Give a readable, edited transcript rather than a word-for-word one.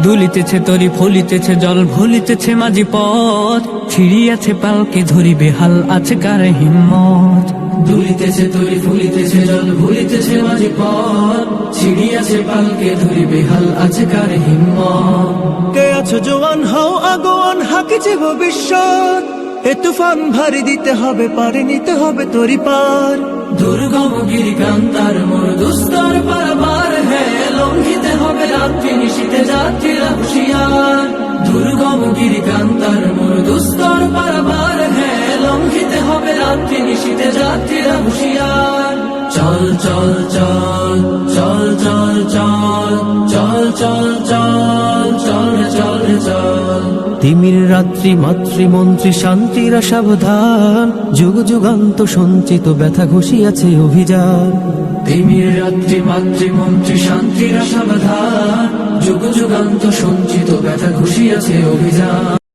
দুলিতেছে তরি ফলিতেছে জল ভুলিতেছে মাঝি পথ ছিড়িয়াছে পালকে ধরিবে হাল আছে কার হিম্মত। দুলিতেছে তরি ফুলিতেছে জল ভুলিতেছে মাঝি পথ ছিড়িয়াছে পালকে ধরিবে হাল আছে কার হিম্মত। কে আছো জোয়ান হও আগোয়ান হাকিছে ভবিষ্যৎ, এ তুফান ভারী দিতে হবে পারে নিতে হবে তরি পার। দুর্গম গিরিকান্তার মোর দুস্তর পারাবার হ্যাঁ লঙ্ঘিতে হবে রাত্রি নিশীতে যাত্রীরা হুঁশিয়ার। দুর্গম গিরিকান্তার মোর দুস্তর পারাবার হ্যাঁ লঙ্ঘিতে হবে রাত্রি নিশীতে যাত্রীরা হুঁশিয়ার। চল চল চল চল চল চল চল চল চল চল চল চল। তিমির রাত্রি মাতৃমন্ত্রী শান্তিরা সাবধান, যুগ যুগান্ত সঞ্চিত ব্যথা ঘুষিয়াছে অভিযান। তিমির রাত্রি মাতৃমন্ত্রী শান্তিরা সাবধান, যুগ যুগান্ত সঞ্চিত ব্যথা ঘুষিয়াছে অভিযান।